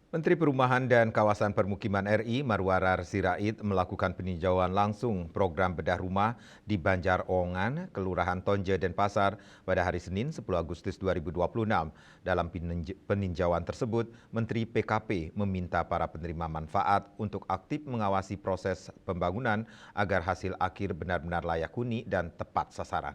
Menteri Perumahan dan Kawasan Permukiman RI Marwarar Sirait melakukan peninjauan langsung program bedah rumah di Banjar-Ongan, Kelurahan Tonje, Denpasar pada hari Senin 10 Agustus 2026. Dalam peninjauan tersebut, Menteri PKP meminta para penerima manfaat untuk aktif mengawasi proses pembangunan agar hasil akhir benar-benar layak huni dan tepat sasaran.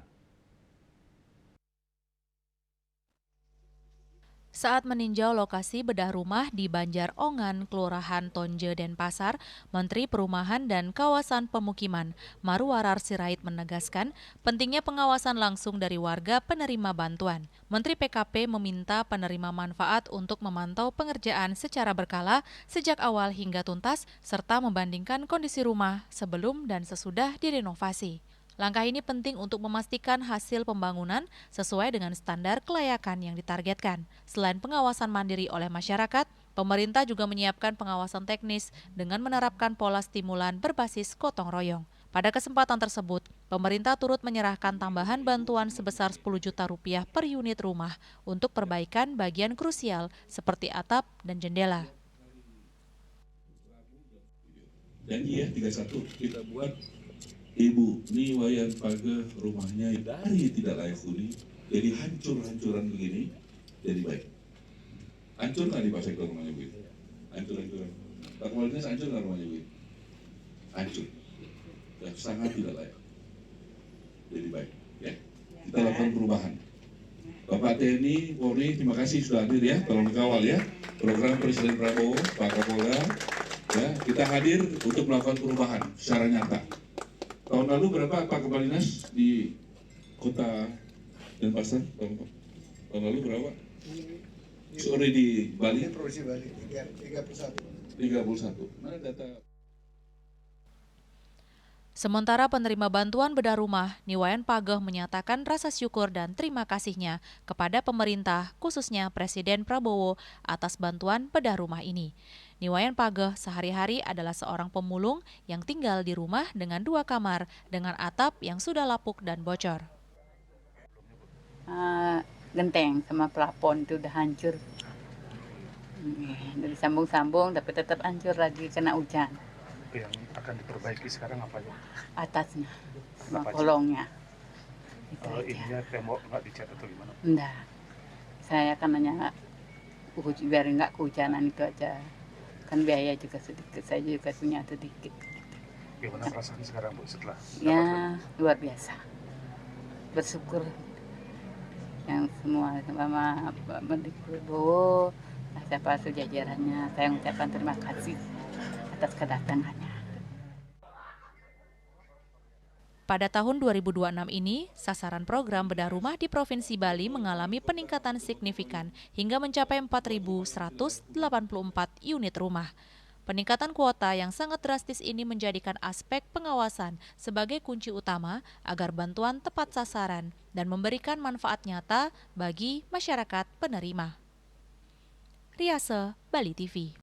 Saat meninjau lokasi bedah rumah di Banjar-Ongan, Kelurahan Tonje, Denpasar, Menteri Perumahan dan Kawasan Pemukiman Marwarar Sirait menegaskan pentingnya pengawasan langsung dari warga penerima bantuan. Menteri PKP meminta penerima manfaat untuk memantau pengerjaan secara berkala sejak awal hingga tuntas, serta membandingkan kondisi rumah sebelum dan sesudah direnovasi. Langkah ini penting untuk memastikan hasil pembangunan sesuai dengan standar kelayakan yang ditargetkan. Selain pengawasan mandiri oleh masyarakat, pemerintah juga menyiapkan pengawasan teknis dengan menerapkan pola stimulan berbasis gotong royong. Pada kesempatan tersebut, pemerintah turut menyerahkan tambahan bantuan sebesar 10 juta rupiah per unit rumah untuk perbaikan bagian krusial seperti atap dan jendela. Janji ya 31 kita buat. Ibu, ini wayan pagar rumahnya dari tidak layak huni, jadi hancur-hancuran begini, jadi baik. Hancur nggak di Pak Sektor rumahnya begitu? Hancur-hancuran. Pak Kepala Dinas hancur nggak rumahnya begitu? Hancur. Ya, sangat tidak layak. Jadi baik. Ya. Kita lakukan perubahan. Bapak TNI, Polri, terima kasih sudah hadir ya, tolong dikawal ya. Program Presiden Prabowo, Pak Kapolda, ya, kita hadir untuk melakukan perubahan secara nyata. Tahun lalu berapa Pak Kepala Dinas di Kota Denpasar? Tahun lalu berapa? Sore di Bali? Provinsi Bali, 31. 31. Mana data? Sementara penerima bantuan bedah rumah, Niwayan Pageh menyatakan rasa syukur dan terima kasihnya kepada pemerintah, khususnya Presiden Prabowo, atas bantuan bedah rumah ini. Niwayan Pageh sehari-hari adalah seorang pemulung yang tinggal di rumah dengan 2 kamar dengan atap yang sudah lapuk dan bocor. Genteng sama plafon itu udah hancur. Udah disambung-sambung tapi tetap hancur lagi kena hujan. Yang akan diperbaiki sekarang apa ya? Atasnya sama kolongnya. Ininya tembok nggak dicat atau gimana? Enggak. Saya kan hanya biar nggak kehujanan itu aja. Kan biaya juga sedikit, saya juga punya sedikit. Gimana perasaan sekarang Bu setelah? Ya luar biasa. Bersyukur yang semua sama Menteri Prabowo, siapa sejajarannya, saya mengucapkan terima kasih atas kedatangannya. Pada tahun 2026 ini, sasaran program bedah rumah di Provinsi Bali mengalami peningkatan signifikan hingga mencapai 4.184 unit rumah. Peningkatan kuota yang sangat drastis ini menjadikan aspek pengawasan sebagai kunci utama agar bantuan tepat sasaran dan memberikan manfaat nyata bagi masyarakat penerima. Riase, Bali TV.